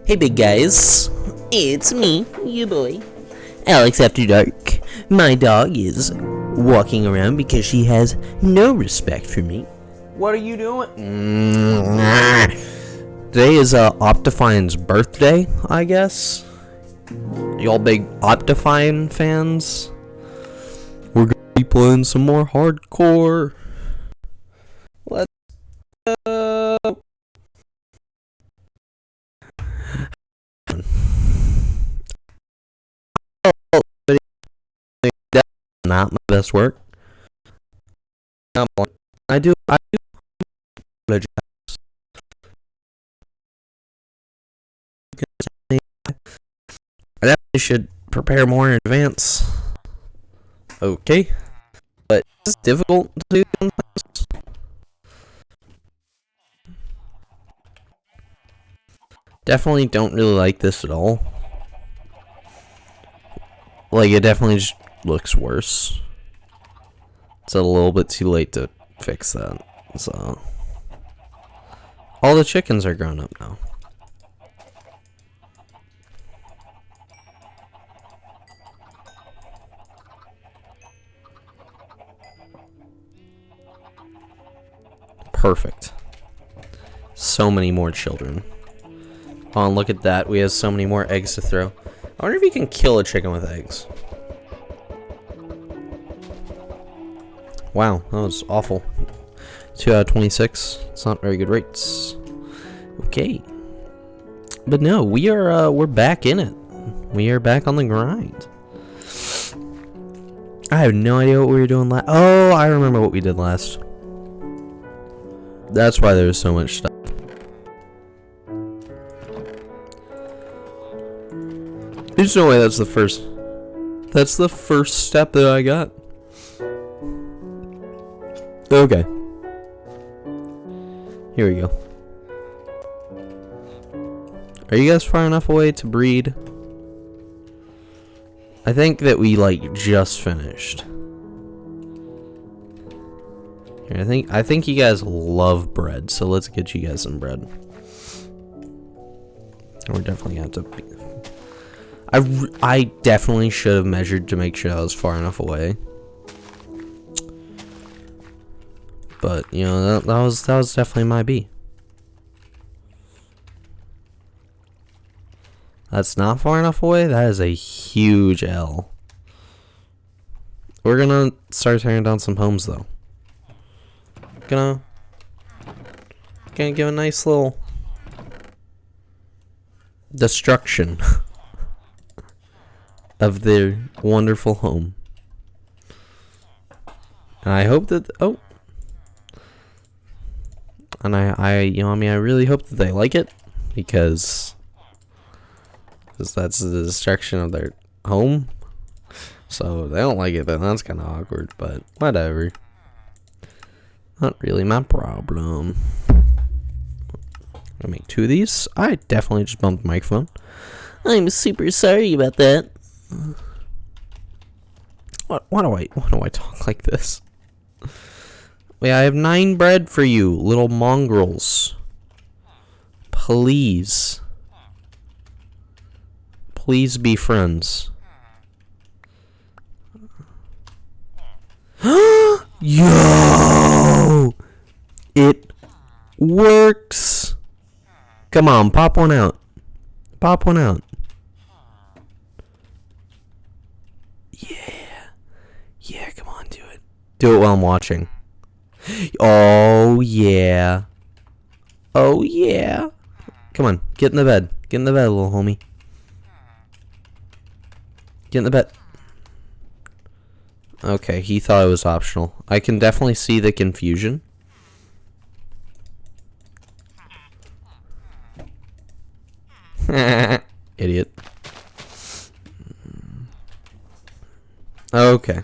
Hey big guys, it's me, you boy, Alex After Dark. My dog is walking around because she has no respect for me. What are you doing? Today is Optifine's birthday, I guess. Y'all big Optifine fans? We're gonna be playing some more hardcore. Let's go. Not my best work. I do apologize. I definitely should prepare more in advance. Okay. But it's difficult to do sometimes. Definitely don't really like this at all. Like, it definitely just looks worse. It's a little bit too late to fix that. So, all the chickens are grown up now. Perfect. So many more children. Oh, and look at that. We have so many more eggs to throw. I wonder if you can kill a chicken with eggs. Wow, that was awful. 2 out of 26. It's not very good rates. Okay. But no, we're back in it. We are back on the grind. I have no idea what we were doing last. Oh, I remember what we did last. That's why there was so much stuff. There's no way that's the first. That's the first step that I got. Okay. Here we go. Are you guys far enough away to breed? I think that we just finished. Here, I think you guys love bread, so let's get you guys some bread. We're definitely gonna have to be. I definitely should have measured to make sure I was far enough away. But, you know, that was definitely my B. That's not far enough away? That is a huge L. We're gonna start tearing down some homes, though. Gonna give a nice little destruction of their wonderful home. And I hope that... Oh. And I really hope that they like it, because that's the destruction of their home. So if they don't like it, then that's kind of awkward, but whatever. Not really my problem. I'll make 2 of these. I definitely just bumped the microphone. I'm super sorry about that. Why do I talk like this? Wait, I have 9 bread for you, little mongrels. Please. Please be friends. Yo! It works! Come on, pop one out. Pop one out. Yeah, come on, do it. Do it while I'm watching. Oh, yeah. Oh, yeah. Come on, get in the bed. Get in the bed, little homie. Get in the bed. Okay, he thought it was optional. I can definitely see the confusion. Idiot. Okay.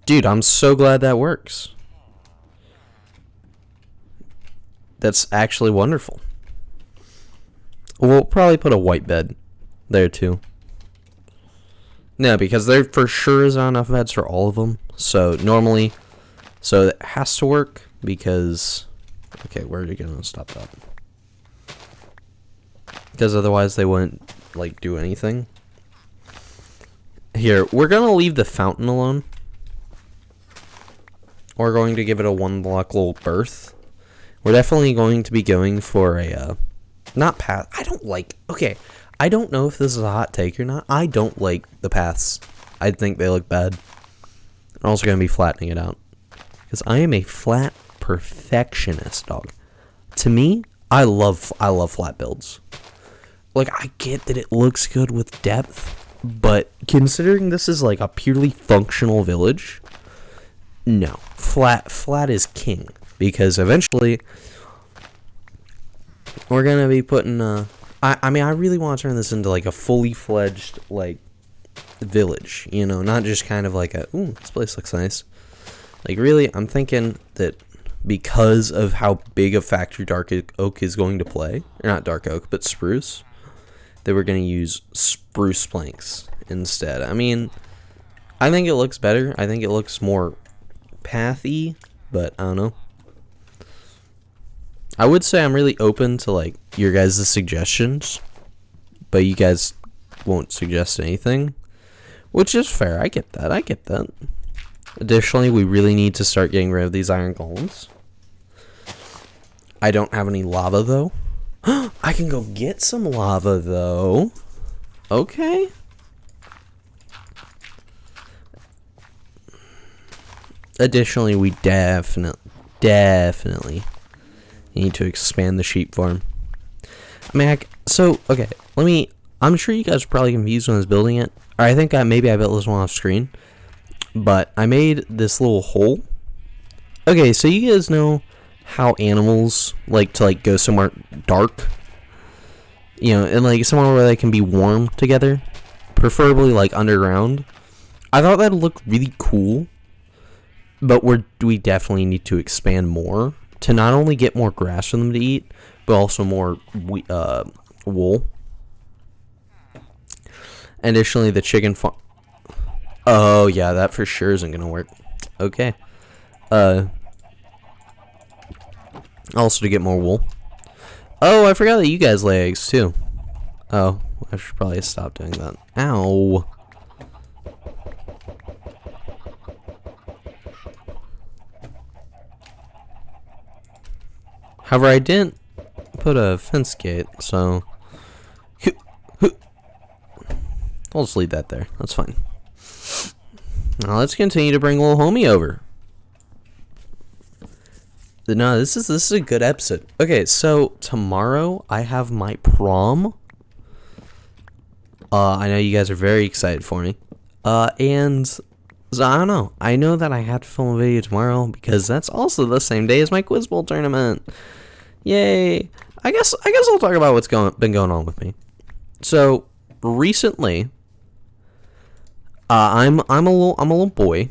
Dude, I'm so glad that works. That's actually wonderful. We'll probably put a white bed there too. No, because there for sure is not enough beds for all of them. So normally, so it has to work because. Okay, where are you gonna stop that? because otherwise they wouldn't like do anything. Here, we're gonna leave the fountain alone. We're going to give it a 1 block little berth. We're definitely going to be going for a not path. Okay, I don't know if this is a hot take or not. I don't like the paths. I think they look bad. I'm also going to be flattening it out, because I am a flat perfectionist, dog. To me, I love flat builds. Like, I get that it looks good with depth, but considering this is like a purely functional village, no, flat is king, because eventually we're gonna be putting I mean, I really want to turn this into like a fully fledged like village, you know, not just kind of like ooh, this place looks nice. Like, really, I'm thinking that because of how big a factory dark oak is going to play, or not dark oak, but spruce, that we're going to use spruce planks instead. I mean, I think it looks better. I think it looks more pathy, but I don't know. I would say I'm really open to like your guys' suggestions, but you guys won't suggest anything, which is fair. I get that. Additionally, we really need to start getting rid of these iron golems. I don't have any lava, though. I can go get some lava, though. Okay. Additionally, we definitely need to expand the sheep farm. I mean, okay, I'm sure you guys are probably confused when I was building it. Or I think maybe I built this one off screen. But I made this little hole. Okay, so you guys know how animals like to like go somewhere dark, you know, and like somewhere where they can be warm together, preferably like underground. I thought that'd look really cool, but we definitely need to expand more to not only get more grass for them to eat, but also more wool. Additionally, the chicken farm. Oh, yeah, that for sure isn't gonna work. Okay. Also to get more wool. Oh, I forgot that you guys lay eggs, too. Oh, I should probably stop doing that. Ow. However, I didn't put a fence gate, so I'll just leave that there. That's fine. Now let's continue to bring little homie over. No, this is a good episode. Okay, so tomorrow I have my prom. I know you guys are very excited for me. And so I don't know. I know that I have to film a video tomorrow because that's also the same day as my Quiz Bowl tournament. Yay! I guess I'll talk about what's been going on with me. So recently, I'm a little boy.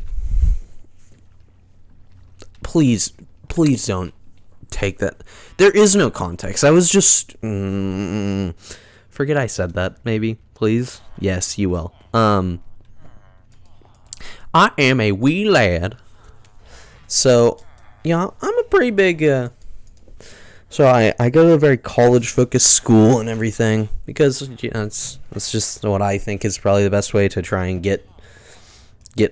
Please don't take that. There is no context. I was just forget I said that. Maybe, please. Yes, you will. I am a wee lad. So, yeah, I'm a pretty big. So I go to a very college-focused school and everything because it's just what I think is probably the best way to try and get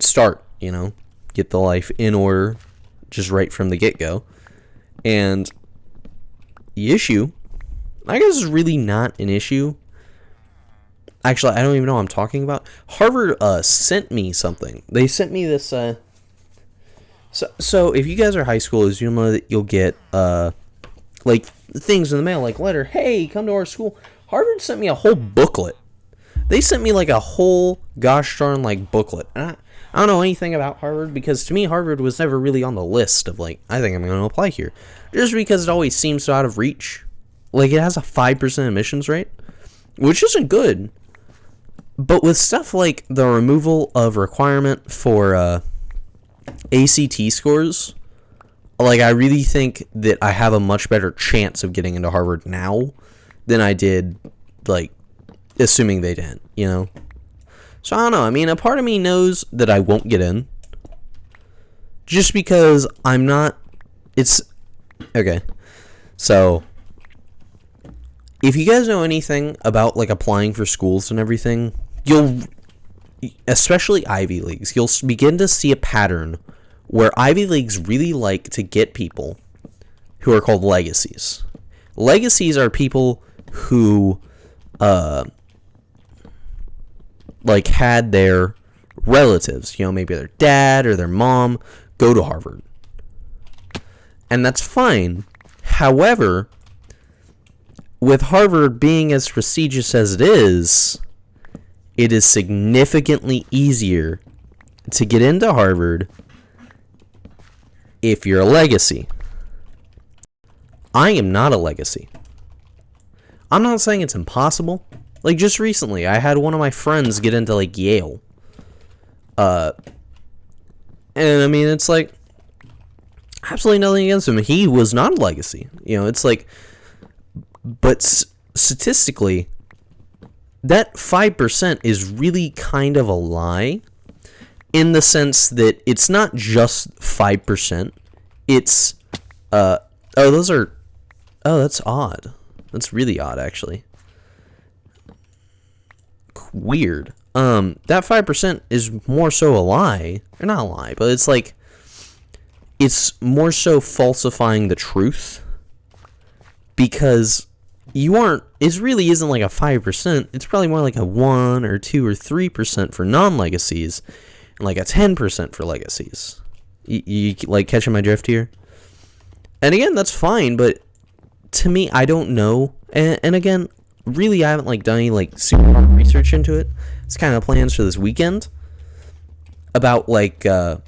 start. You know, get the life in order, just right from the get-go. And the issue, I guess, is really not an issue. Actually, I don't even know what I'm talking about. Harvard sent me something. They sent me this. So if you guys are high schoolers, you'll know that you'll get like things in the mail, like letter. Hey, come to our school. Harvard sent me a whole booklet. They sent me like a whole gosh darn like booklet. And I don't know anything about Harvard because to me Harvard was never really on the list of like I think I'm going to apply here, just because it always seems so out of reach. Like it has a 5% admissions rate, which isn't good. But with stuff like the removal of requirement for ACT scores, like I really think that I have a much better chance of getting into Harvard now than I did, like, assuming they didn't, you know? So I don't know. I mean, a part of me knows that I won't get in just because I'm not. It's okay. So if you guys know anything about like applying for schools and everything, you'll, especially Ivy Leagues, you'll begin to see a pattern where Ivy Leagues really like to get people who are called legacies. Legacies are people who like had their relatives, maybe their dad or their mom go to Harvard. And that's fine. However, with Harvard being as prestigious as it is significantly easier to get into Harvard if you're a legacy. I am not a legacy. I'm not saying it's impossible. Like, just recently, I had one of my friends get into, like, Yale. And, I mean, it's like, absolutely nothing against him. He was not a legacy. It's like, but statistically, that 5% is really kind of a lie, in the sense that it's not just 5%. It's, that's odd. That's really odd, actually. Weird. That 5% is more so a lie. Or not a lie, but it's like, it's more so falsifying the truth. Because it really isn't like a 5%. It's probably more like a 1 or 2 or 3% for non-legacies, and like a 10% for legacies. You like catching my drift here? And again, that's fine, but to me, I don't know. And again, really, I haven't like done any like super hard research into it. It's kind of plans for this weekend about like, does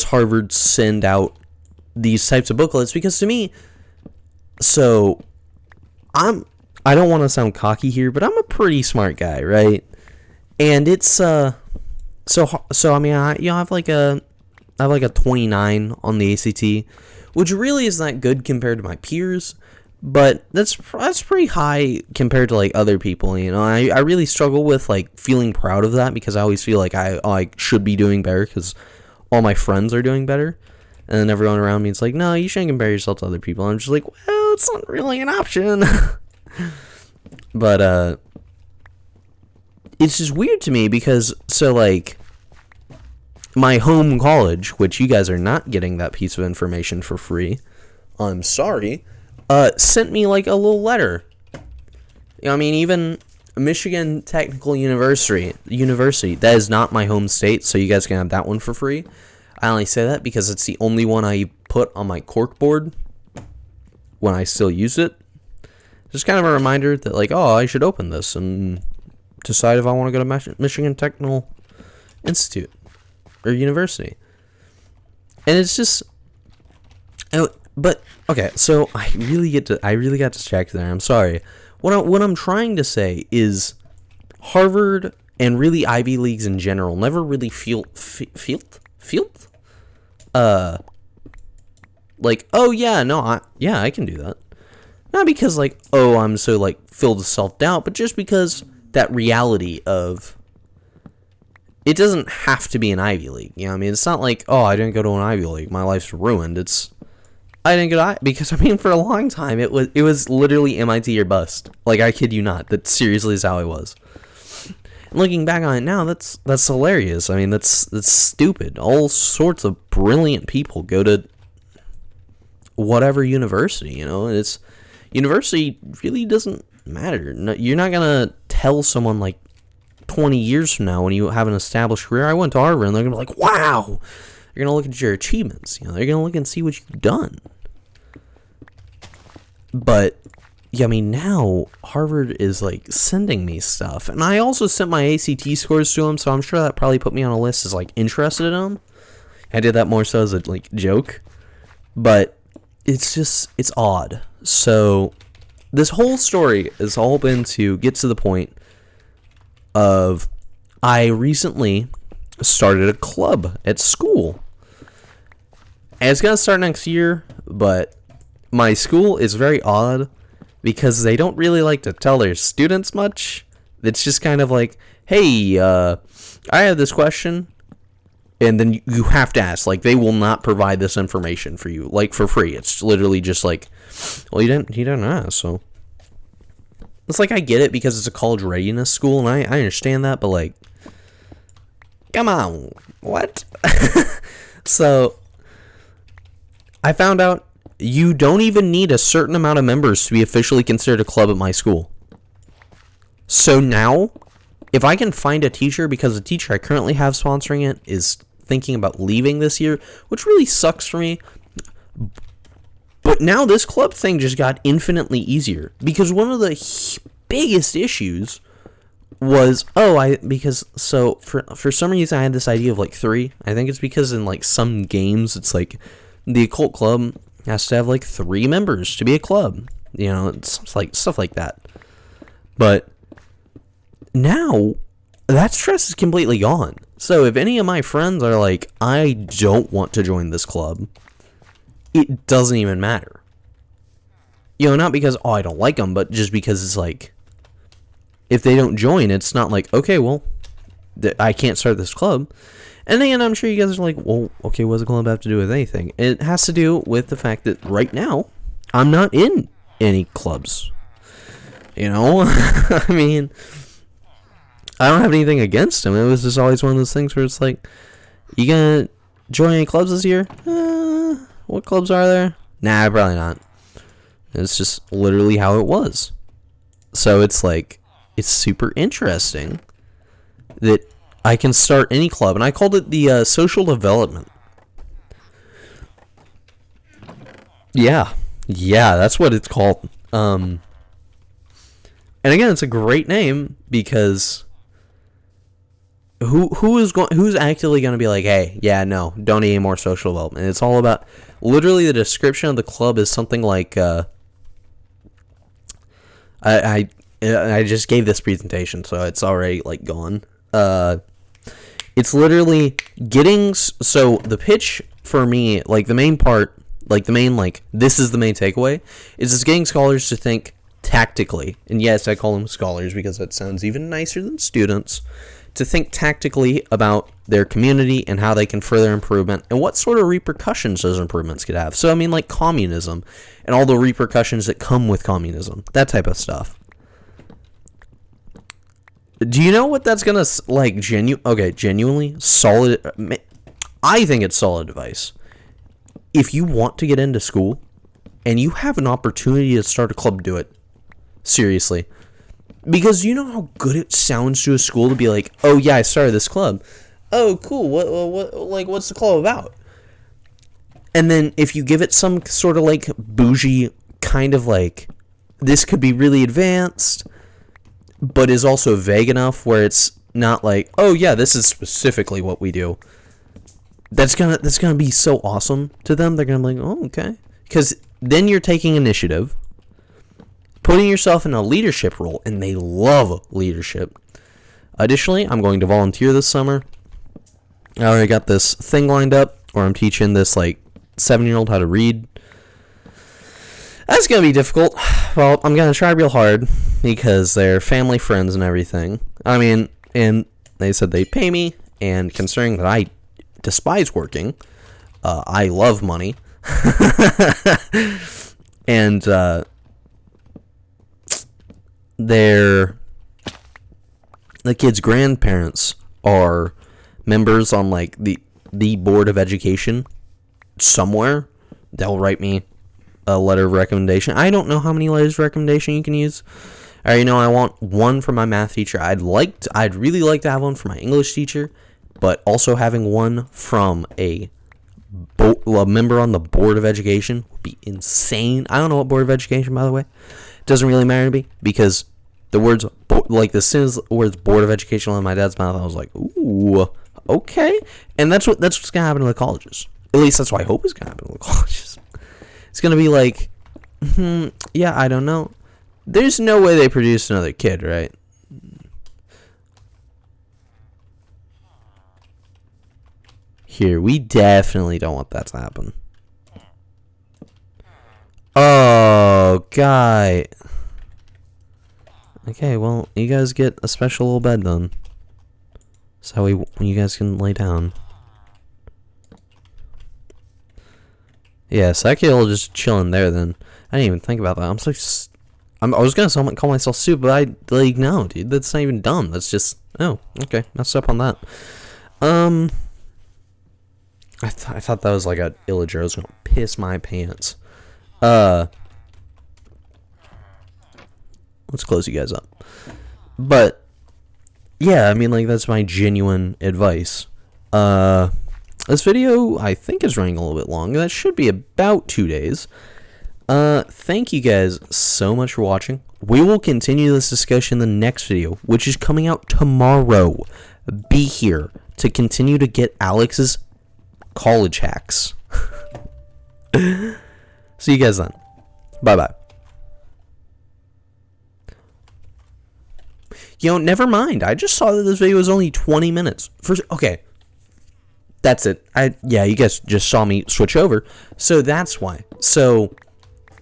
Harvard send out these types of booklets? Because to me, so I don't want to sound cocky here, but I'm a pretty smart guy, right? And it's so I mean, I have like a 29 on the ACT, which really is not good compared to my peers, but that's pretty high compared to like other people. I really struggle with like feeling proud of that, because I always feel like I should be doing better because all my friends are doing better, and then everyone around me is like, no, you shouldn't compare yourself to other people. I'm just like, well, it's not really an option. But it's just weird to me because, so like, my home college, which you guys are not getting that piece of information for free, I'm sorry, sent me like a little letter. I mean, even Michigan Technical University, that is not my home state, so you guys can have that one for free. I only say that because it's the only one I put on my corkboard when I still use it. Just kind of a reminder that, like, oh, I should open this and decide if I want to go to Michigan Technical Institute or University. And it's just, but okay, so I really got distracted there. I'm sorry. What I'm trying to say is, Harvard and really Ivy Leagues in general never really feel like, oh yeah, no, I can do that. Not because like, oh, I'm so like filled with self-doubt, but just because that reality of, it doesn't have to be an Ivy League. I mean, it's not like, oh, I didn't go to an Ivy League, my life's ruined. It's, I didn't go to because I mean, for a long time it was literally MIT or bust. Like, I kid you not. That seriously is how I was. And looking back on it now, that's hilarious. I mean, that's stupid. All sorts of brilliant people go to whatever university, it's, university really doesn't matter. No, you're not gonna tell someone like 20 years from now when you have an established career, I went to Harvard, and they're gonna be like, wow. You're gonna look at your achievements. They're gonna look and see what you've done. But yeah, I mean, now Harvard is like sending me stuff, and I also sent my ACT scores to them, so I'm sure that probably put me on a list as like interested in them. I did that more so as a like joke, but it's odd. So this whole story has all been to get to the point of, I recently started a club at school. And it's gonna start next year, but my school is very odd because they don't really like to tell their students much. It's just kind of like, hey, I have this question, and then you have to ask. Like, they will not provide this information for you, like, for free. It's literally just like, well, you didn't ask, so It's like, I get it because it's a college readiness school, and I understand that, but like, come on, what? So, I found out you don't even need a certain amount of members to be officially considered a club at my school. So now, if I can find a teacher, because the teacher I currently have sponsoring it is thinking about leaving this year, which really sucks for me. But now this club thing just got infinitely easier, because one of the biggest issues was, for some reason I had this idea of like 3. I think it's because in like some games it's like the occult club has to have like 3 members to be a club. You know, it's like stuff like that. But now that stress is completely gone. So if any of my friends are like, I don't want to join this club, it doesn't even matter. You know, not because, I don't like them, but just because it's like, if they don't join, it's not like, okay, well, I can't start this club. And then I'm sure you guys are like, well, okay, what does the club have to do with anything? It has to do with the fact that right now, I'm not in any clubs. You know? I mean, I don't have anything against him. It was just always one of those things where it's like, you gonna join any clubs this year? What clubs are there? Nah, probably not. It's just literally how it was. So it's like, it's super interesting that I can start any club. And I called it the social development. Yeah, that's what it's called. And again, it's a great name because who's actively going to be like, hey, yeah, no, don't need any more social development. It's all about, literally the description of the club is something like, I just gave this presentation, so it's already like gone. It's literally getting, so the pitch for me, like the main part, like the main, like this is the main takeaway, is it's getting scholars to think tactically. And yes, I call them scholars because that sounds even nicer than students. To think tactically about their community and how they can further improvement and what sort of repercussions those improvements could have. So I mean, like communism and all the repercussions that come with communism, that type of stuff. Do you know what that's gonna like? Genuinely solid. I think it's solid advice. If you want to get into school and you have an opportunity to start a club, do it. Seriously. Because you know how good it sounds to a school to be like, oh yeah, I started this club. Oh, cool. What's the club about? And then if you give it some sort of like bougie kind of like, this could be really advanced, but is also vague enough where it's not like, oh yeah, this is specifically what we do. That's gonna be so awesome to them. They're gonna be like, oh, okay. Because then you're taking initiative, putting yourself in a leadership role, and they love leadership. Additionally, I'm going to volunteer this summer. I already got this thing lined up where I'm teaching this like 7-year-old how to read. That's going to be difficult. Well, I'm going to try real hard because they're family, friends, and everything. I mean, and they said they'd pay me, and considering that I despise working, I love money. And the kids' grandparents are members on like the board of education somewhere. They'll write me a letter of recommendation. I don't know how many letters of recommendation you can use. I already know I want one from my math teacher. I'd really like to have one for my English teacher, but also having one from a member on the board of education would be insane. I don't know what board of education, by the way. It doesn't really matter to me because the words, like as soon as the words board of education on my dad's mouth, I was like, ooh, okay. And that's what's gonna happen to the colleges. At least that's what I hope is gonna happen to the colleges. It's gonna be like, yeah, I don't know. There's no way they produce another kid, right? Here, we definitely don't want that to happen. Oh, guy. Okay, well, you guys get a special little bed then. So you guys can lay down. Yeah, so that kid will just chill in there then. I didn't even think about that. I'm so I was gonna call myself stupid, but I like no, dude. That's not even dumb. That's just okay. Messed up on that. I thought that was like a illager. I was gonna piss my pants. Let's close you guys up. But yeah, I mean, like, that's my genuine advice. This video I think is running a little bit long. That should be about 2 days. Thank you guys so much for watching. We will continue this discussion in the next video, which is coming out tomorrow. Be here to continue to get Alex's college hacks. See you guys then. Bye-bye. Never mind. I just saw that this video was only 20 minutes. Okay. That's it. Yeah, you guys just saw me switch over. So that's why. So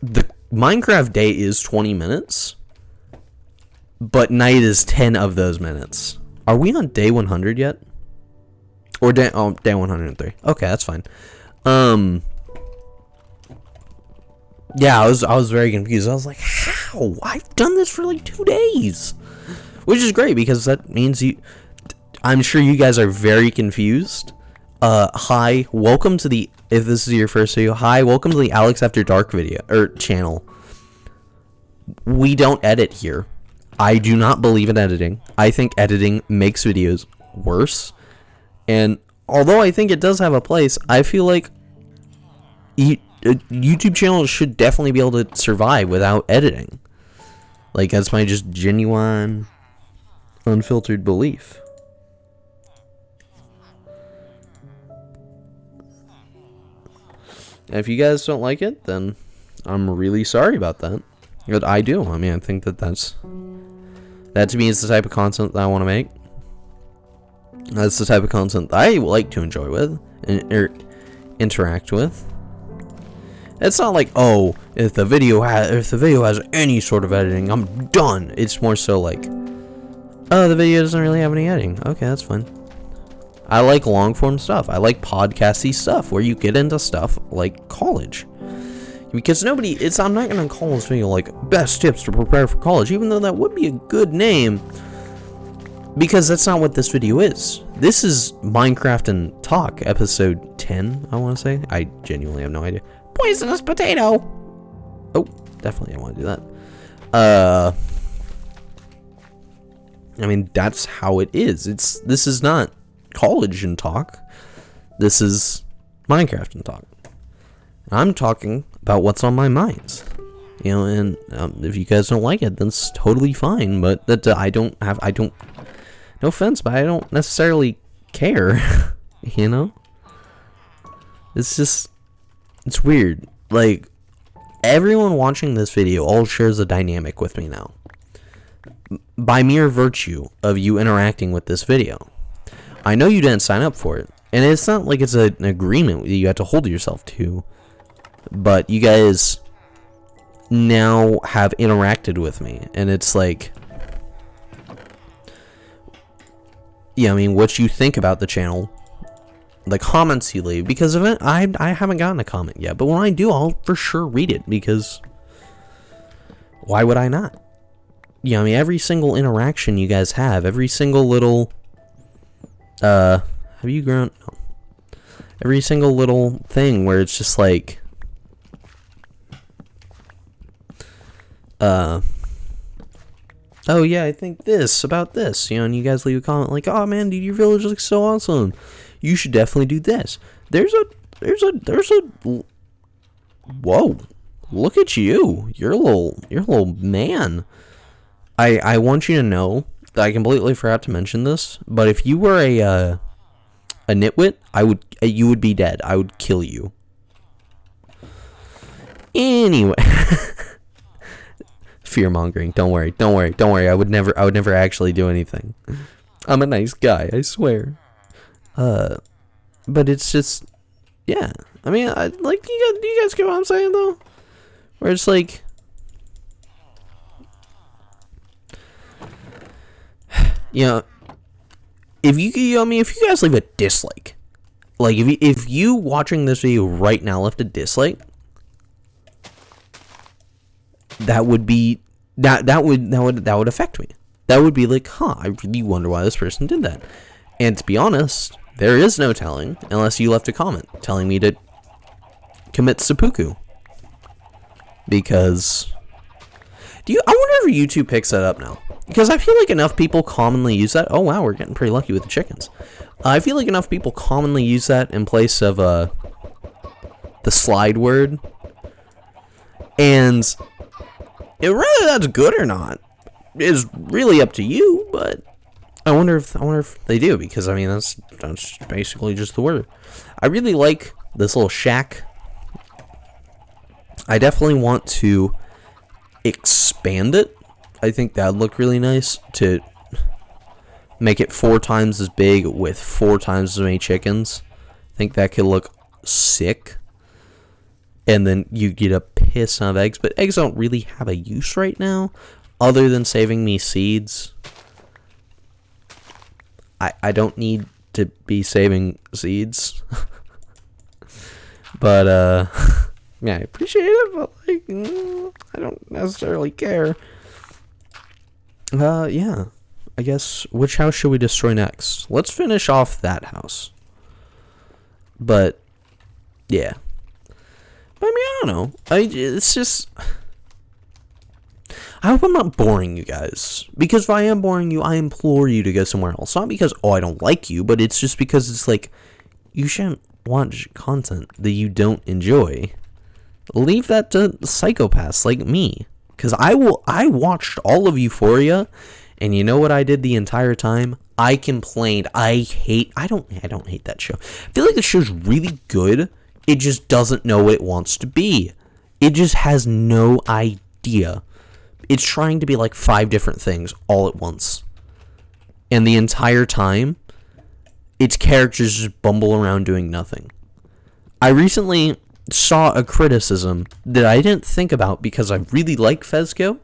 the Minecraft day is 20 minutes, but night is 10 of those minutes. Are we on day 100 yet? Or day 103. Okay, that's fine. Yeah, I was very confused. I was like, how? I've done this for like 2 days. Which is great, because that means I'm sure you guys are very confused. Hi, welcome to the, if this is your first video, hi, welcome to the Alex After Dark video, or channel. We don't edit here. I do not believe in editing. I think editing makes videos worse. And although I think it does have a place, I feel like YouTube channels should definitely be able to survive without editing. Like, that's my just genuine, unfiltered belief. If you guys don't like it, then I'm really sorry about that. But I do. I mean, I think that to me is the type of content that I want to make. That's the type of content that I like to enjoy with and interact with. It's not like, oh, if the video has any sort of editing, I'm done. It's more so like, oh, the video doesn't really have any editing. Okay, that's fine. I like long form stuff. I like podcasty stuff where you get into stuff like college. Because I'm not going to call this video like best tips to prepare for college, even though that would be a good name. Because that's not what this video is. This is Minecraft and Talk, episode 10, I want to say. I genuinely have no idea. Poisonous potato! Oh, definitely I want to do that. I mean, that's how it is. This is not college and talk. This is Minecraft and Talk. I'm talking about what's on my mind. And if you guys don't like it, then it's totally fine. But that no offense, but I don't necessarily care. It's weird. Like, everyone watching this video all shares a dynamic with me now, by mere virtue of you interacting with this video. I know you didn't sign up for it, and it's not like it's an agreement that you have to hold yourself to, but you guys now have interacted with me, and it's like, yeah, I mean, what you think about the channel, the comments you leave, because of it, I haven't gotten a comment yet, but when I do, I'll for sure read it, because why would I not? Yeah, I mean, every single interaction you guys have, every single little, have you grown? No. Every single little thing where it's just like, oh yeah, I think this, about this, and you guys leave a comment like, oh man, dude, your village looks so awesome. You should definitely do this. There's a, whoa, look at you. You're a little man. I want you to know that I completely forgot to mention this, but if you were a nitwit, you would be dead. I would kill you. Anyway. Fear mongering. Don't worry. I would never actually do anything. I'm a nice guy, I swear. But it's just, yeah. I mean, do you guys get what I'm saying though? Where it's like, if you guys leave a dislike, like if you watching this video right now left a dislike, that would be that would affect me. That would be like, I really wonder why this person did that. And to be honest, there is no telling unless you left a comment telling me to commit seppuku. Because I wonder if YouTube picks that up now. Because I feel like enough people commonly use that. Oh wow, we're getting pretty lucky with the chickens. I feel like enough people commonly use that in place of the slide word. And whether that's good or not is really up to you, but I wonder if they do, because I mean that's basically just the word. I really like this little shack. I definitely want to expand it. I think that would look really nice to make it 4 times as big with 4 times as many chickens. I think that could look sick. And then you get a piss ton of eggs, but eggs don't really have a use right now other than saving me seeds. I don't need to be saving seeds. But yeah, I appreciate it, but like I don't necessarily care. Yeah. I guess, which house should we destroy next? Let's finish off that house. But yeah. But I mean, I don't know. It's just, I hope I'm not boring you guys. Because if I am boring you, I implore you to go somewhere else. Not because, I don't like you, but it's just because it's like, you shouldn't watch content that you don't enjoy. Leave that to psychopaths like me. Because I watched all of Euphoria, and you know what I did the entire time? I complained. I don't hate that show. I feel like the show's really good. It just doesn't know what it wants to be. It just has no idea. It's trying to be like 5 different things all at once. And the entire time, its characters just bumble around doing nothing. I recently saw a criticism that I didn't think about because I really like Fezco.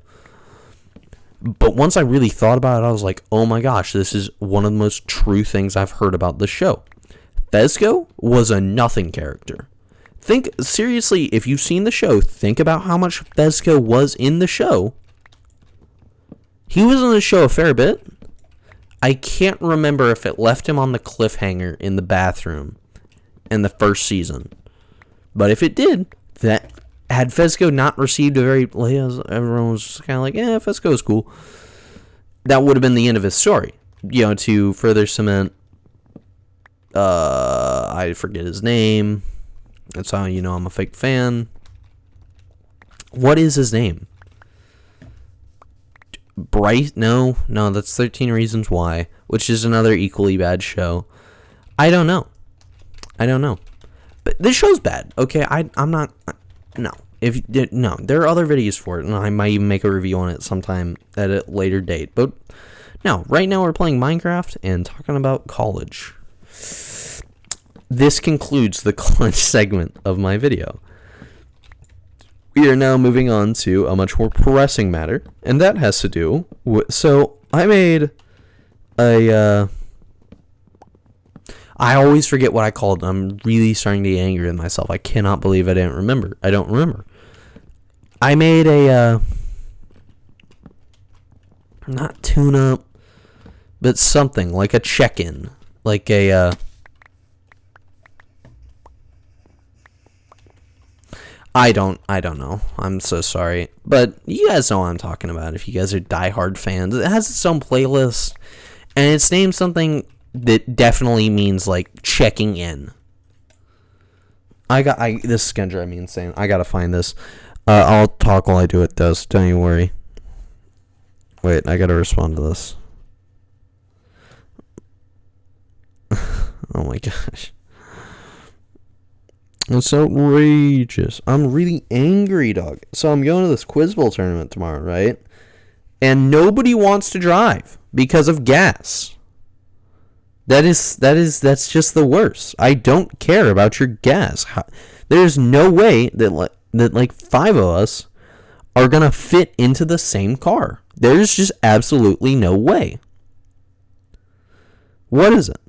But once I really thought about it, I was like, oh my gosh, this is one of the most true things I've heard about the show. Fezco was a nothing character. Think, seriously, if you've seen the show, think about how much Fezco was in the show. He was in the show a fair bit. I can't remember if it left him on the cliffhanger in the bathroom in the first season. But if it did, that had Fezco not received a very, everyone was just kind of like, Fezco's cool. That would have been the end of his story. You know, to further cement, I forget his name. That's how you know I'm a fake fan. What is his name? Bryce? No, that's 13 Reasons Why, which is another equally bad show. I don't know. But this show's bad, okay? I'm not... No. No, there are other videos for it, and I might even make a review on it sometime at a later date. But no, right now we're playing Minecraft and talking about college. This concludes the college segment of my video. We are now moving on to a much more pressing matter, and that has to do with... So, I made a... I always forget what I called it. I'm really starting to get angry with myself. I cannot believe I don't remember. I made a, not tune-up, but something, like a check-in. Like a, I don't know. I'm so sorry. But you guys know what I'm talking about if you guys are diehard fans. It has its own playlist, and it's named something that definitely means like checking in. This is gonna drive me insane. I gotta find this. I'll talk while I do it though, so don't you worry. Wait, I gotta respond to this. Oh my gosh. It's outrageous. I'm really angry, dog. So I'm going to this Quiz Bowl tournament tomorrow, right? And nobody wants to drive because of gas. That's just the worst. I don't care about your gas. There's no way that like 5 of us are going to fit into the same car. There's just absolutely no way. What is it?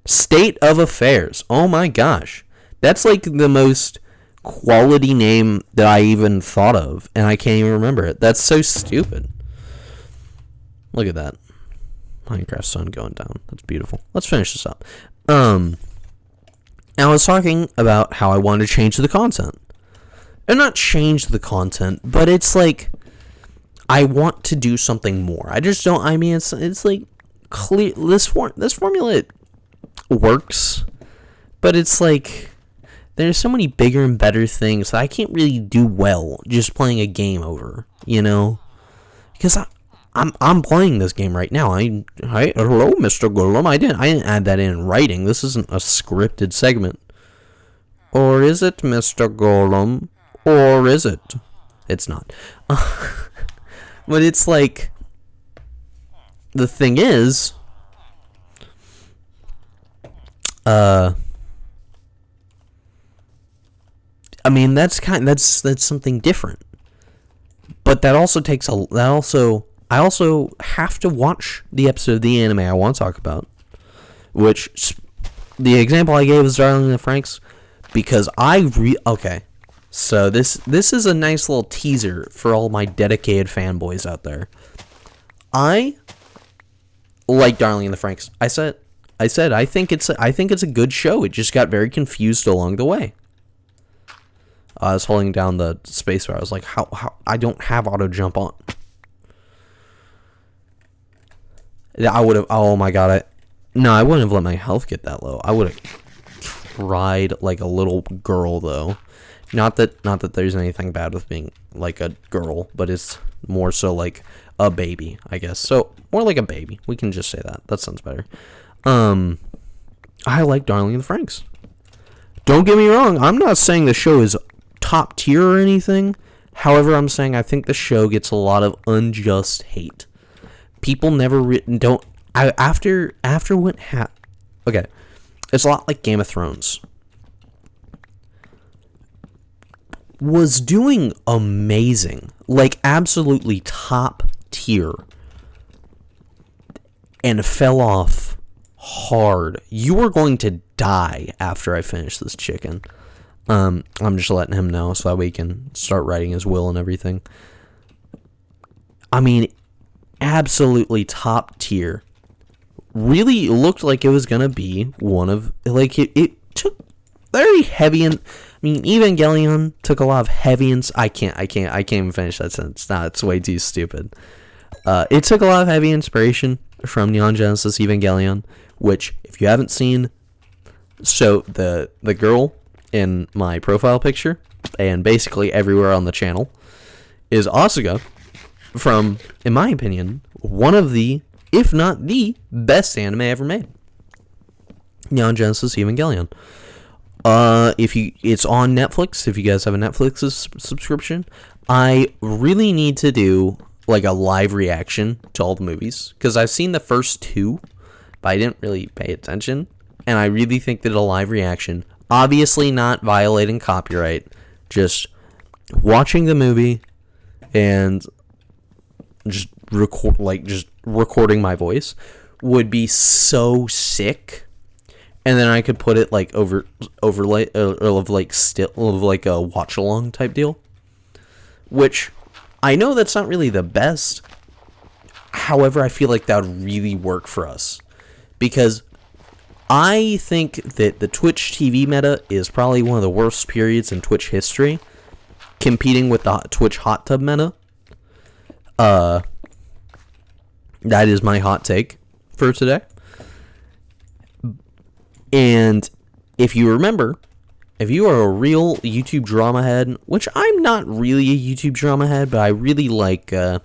State of affairs. Oh my gosh. That's like the most quality name that I even thought of, and I can't even remember it. That's so stupid. Look at that. Minecraft sun going down. That's beautiful. Let's finish this up. I was talking about how I wanted to change the content. And not change the content, but it's like I want to do something more. I just don't. I mean, it's like clear. This formula works, but it's like there's so many bigger and better things that I can't really do well just playing a game over. You know, because I'm playing this game right now. Hi, hello, Mr. Golem. I didn't add that in writing. This isn't a scripted segment. Or is it, Mr. Golem? Or is it? It's not. But it's like, the thing is, I mean, that's something different. But that also takes I also have to watch the episode of the anime I want to talk about, which the example I gave is Darling in the Franxx, because okay. So this is a nice little teaser for all my dedicated fanboys out there. I like Darling in the Franxx. I said I think it's a good show. It just got very confused along the way. I was holding down the spacebar. I was like, how I don't have auto jump on. I would have. Oh my god! I wouldn't have let my health get that low. I would have cried like a little girl, though. Not that there's anything bad with being like a girl, but it's more so like a baby, I guess. So more like a baby. We can just say that. That sounds better. I like Darling in the Franxx. Don't get me wrong. I'm not saying the show is top tier or anything. However, I'm saying I think the show gets a lot of unjust hate. People never don't. After what happened. Okay, it's a lot like Game of Thrones. Was doing amazing, like absolutely top tier, and fell off hard. You are going to die after I finish this chicken. I'm just letting him know so that we can start writing his will and everything. I mean, absolutely top tier. Really looked like it was gonna be one of, like, it took very heavy, and I mean, Evangelion took a lot of heavy, and I can't even finish that sentence. Nah, it's way too stupid. It took a lot of heavy inspiration from Neon Genesis Evangelion, which, if you haven't seen, so the girl in my profile picture, and basically everywhere on the channel, is Asuka from, in my opinion, one of the, if not the best anime ever made. Neon Genesis Evangelion. It's on Netflix. If you guys have a Netflix subscription, I really need to do like a live reaction to all the movies, because I've seen the first two, but I didn't really pay attention, and I really think that a live reaction, obviously not violating copyright, just watching the movie and just recording my voice would be so sick. And then I could put it like overlay of like a watch along type deal, which I know that's not really the best. However, I feel like that would really work for us, because I think that the Twitch TV meta is probably one of the worst periods in Twitch history, competing with the Twitch hot tub meta. That is my hot take for today. And if you remember, if you are a real YouTube drama head, which I'm not really a YouTube drama head, but I really like the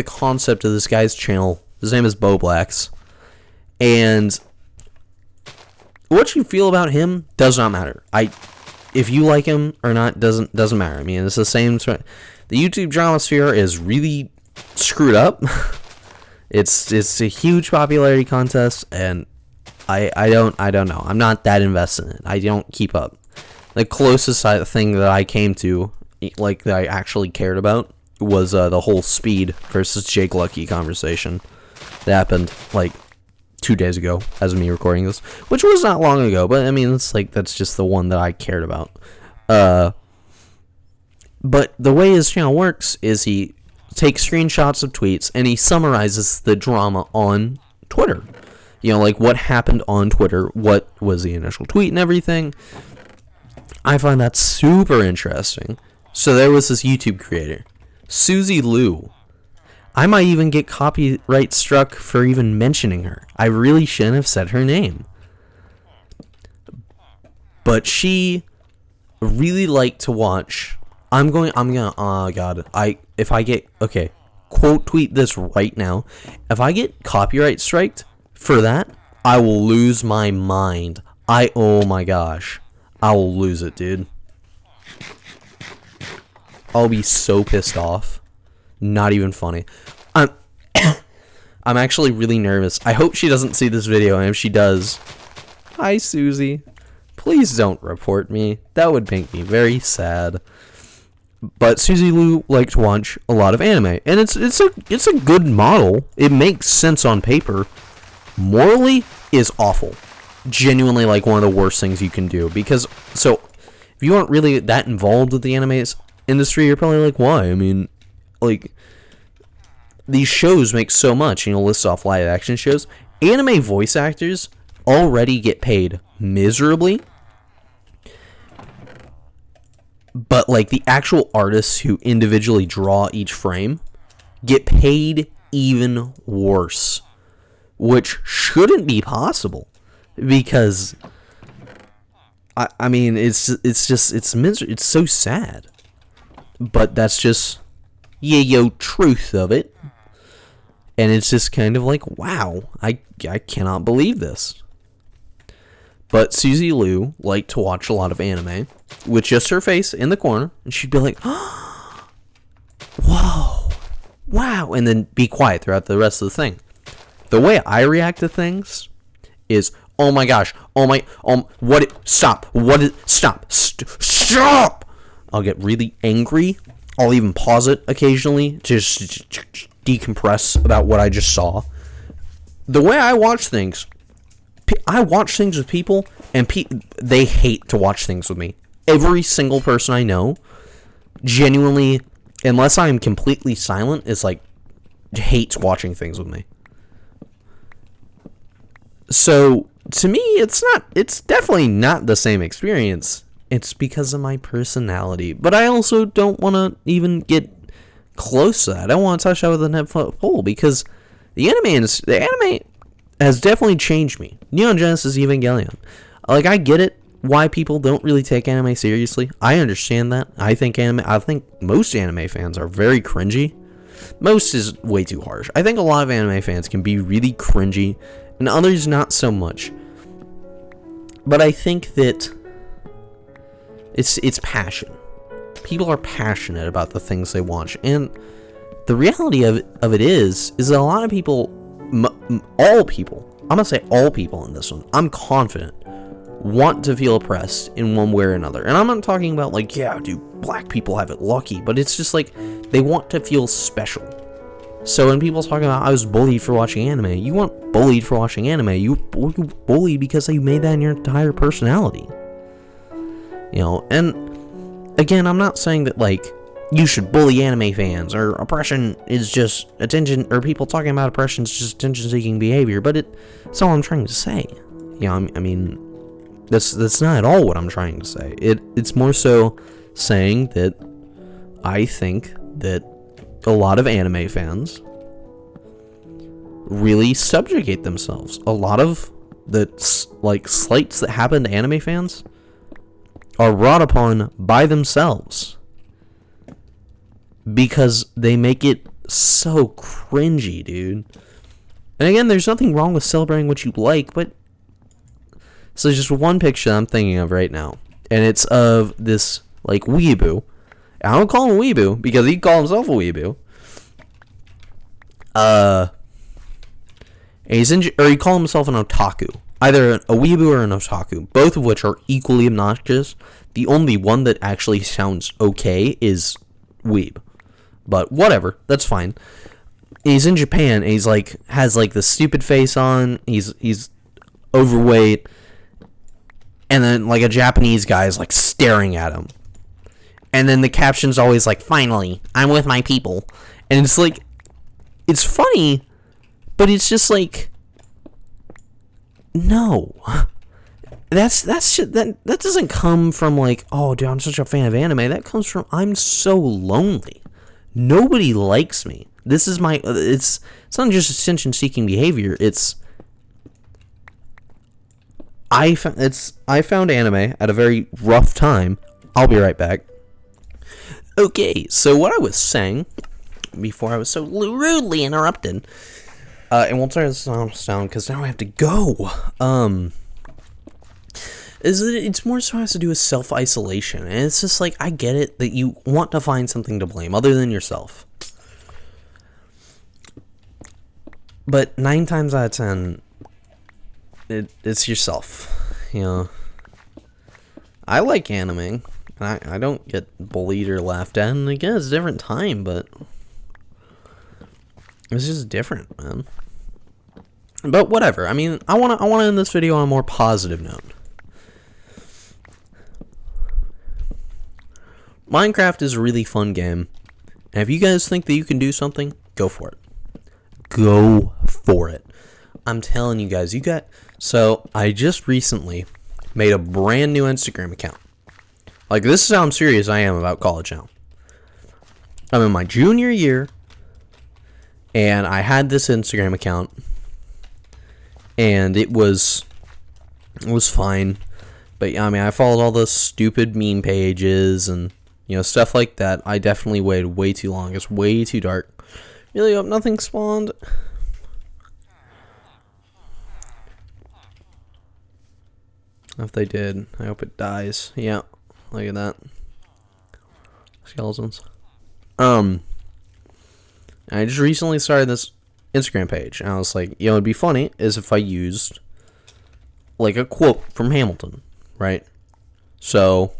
concept of this guy's channel. His name is Boblax, and what you feel about him does not matter. If you like him or not doesn't matter. I mean, it's the same. The YouTube drama sphere is really screwed up. It's a huge popularity contest, and I don't know. I'm not that invested in it. I don't keep up. The closest thing that I came to, like, that I actually cared about, was the whole Speed versus Jake Lucky conversation that happened like 2 days ago, as of me recording this, which was not long ago, but I mean, it's like, that's just the one that I cared about. But the way his channel works is he takes screenshots of tweets and he summarizes the drama on Twitter. You know, like what happened on Twitter, what was the initial tweet and everything. I find that super interesting. So there was this YouTube creator, Suzy Lu. I might even get copyright struck for even mentioning her. I really shouldn't have said her name. But she really liked to watch. Oh god. Quote tweet this right now. If I get copyright striked for that, I will lose my mind. Oh my gosh. I will lose it, dude. I'll be so pissed off. Not even funny. I'm actually really nervous. I hope she doesn't see this video, and if she does, hi Suzy. Please don't report me. That would make me very sad. But Suzy Lu liked to watch a lot of anime, and it's a good model. It makes sense on paper. Morally is awful. Genuinely like one of the worst things you can do, because if you aren't really that involved with the anime industry, you're probably like, why? I mean, like, these shows make so much, list off live action shows. Anime voice actors already get paid miserably, but like the actual artists who individually draw each frame get paid even worse, which shouldn't be possible, because I mean, it's so sad, but that's just truth of it. And it's just kind of like, wow, I cannot believe this. But Suzy Lu liked to watch a lot of anime with just her face in the corner, and she'd be like, oh, whoa, wow, and then be quiet throughout the rest of the thing. The way I react to things is, oh my gosh, stop, stop! I'll get really angry. I'll even pause it occasionally to just decompress about what I just saw. The way I watch things with people, and they hate to watch things with me. Every single person I know, genuinely, unless I am completely silent, is like, hates watching things with me. So, to me, it's definitely not the same experience. It's because of my personality. But I also don't want to even get close to that. I don't want to touch that with a 10-foot pole, because the anime has definitely changed me. Neon Genesis Evangelion. Like, I get it, why people don't really take anime seriously. I understand that. I think most anime fans are very cringy. Most is way too harsh. I think a lot of anime fans can be really cringy, and others not so much. But I think that it's passion. People are passionate about the things they watch, and the reality of it is that a lot of people, all people, I'm gonna say all people in this one, I'm confident, want to feel oppressed in one way or another. And I'm not talking about like, yeah, dude, black people have it lucky, but it's just like, they want to feel special. So when people talk about, I was bullied for watching anime, you weren't bullied for watching anime, you bullied because you made that in your entire personality. And again, I'm not saying that like, you should bully anime fans, or oppression is just attention, or people talking about oppression is just attention-seeking behavior, but that's all I'm trying to say. I mean, that's not at all what I'm trying to say. It's more so saying that I think that a lot of anime fans really subjugate themselves. A lot of the like slights that happen to anime fans are wrought upon by themselves, because they make it so cringy, dude. And again, there's nothing wrong with celebrating what you like, but so there's just one picture I'm thinking of right now, and it's of this like weeaboo. I don't call him a weeaboo because he called himself a weeaboo. He called himself an otaku. Either a weeaboo or an otaku, both of which are equally obnoxious. The only one that actually sounds okay is weeb. But whatever, that's fine. He's in Japan, and he's like has like the stupid face on. He's overweight, and then like a Japanese guy is like staring at him, and then the caption's always like, "Finally, I'm with my people," and it's like, it's funny, but it's just like, no, that's shit that doesn't come from like, oh dude, I'm such a fan of anime. That comes from, I'm so lonely. Nobody likes me. This is my, it's not just attention seeking behavior. I found anime at a very rough time. I'll be right back. Okay, so what I was saying before I was so rudely interrupted, and we'll turn this down because now I have to go. Is that it's more so has to do with self-isolation, and it's just like, I get it that you want to find something to blame other than yourself, but 9 times out of 10, it's yourself. You know, I like anime, and I don't get bullied or laughed at, and again, it's a different time, but it's just different, man. But whatever. I mean, I want to end this video on a more positive note. Minecraft is a really fun game, and if you guys think that you can do something, go for it. Go for it. I'm telling you guys, so I just recently made a brand new Instagram account. Like, this is how serious I am about college now. I'm in my junior year, and I had this Instagram account, and it was fine. But I mean, I followed all the stupid meme pages and, you know, stuff like that. I definitely waited way too long. It's way too dark. Really hope nothing spawned. If they did, I hope it dies. Yeah, look at that. Skeletons. I just recently started this Instagram page, and I was like, you know, it'd be funny is if I used like a quote from Hamilton, right? So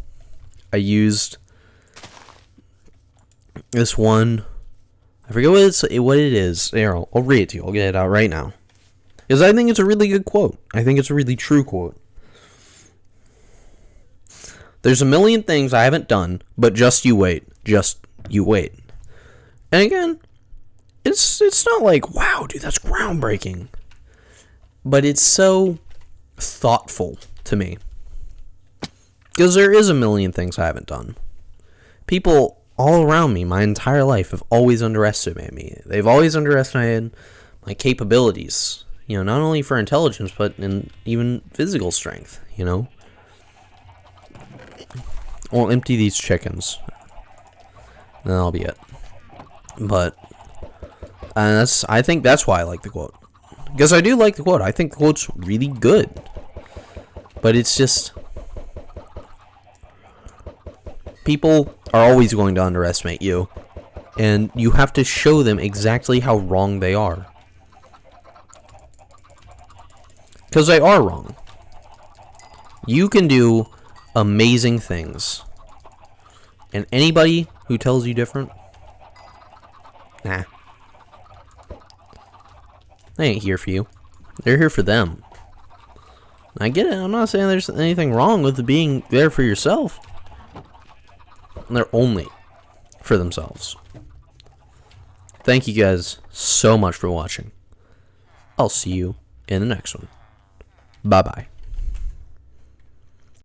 I used this one. I forget what it is. Here, I'll read it to you. I'll get it out right now, because I think it's a really good quote. I think it's a really true quote. There's a million things I haven't done, but just you wait. Just you wait. And again, it's not like, wow, dude, that's groundbreaking. But it's so thoughtful to me. Because there is a million things I haven't done. People all around me my entire life have always underestimated me. They've always underestimated my capabilities. You know, not only for intelligence, but in even physical strength, you know. I'll empty these chickens. And that'll be it. But I think that's why I like the quote. Because I do like the quote. I think the quote's really good. But it's just, people are always going to underestimate you. And you have to show them exactly how wrong they are. Because they are wrong. You can do amazing things. And anybody who tells you different, nah. They ain't here for you. They're here for them. I get it. I'm not saying there's anything wrong with being there for yourself. They're only for themselves. Thank you guys so much for watching. I'll see you in the next one. Bye-bye.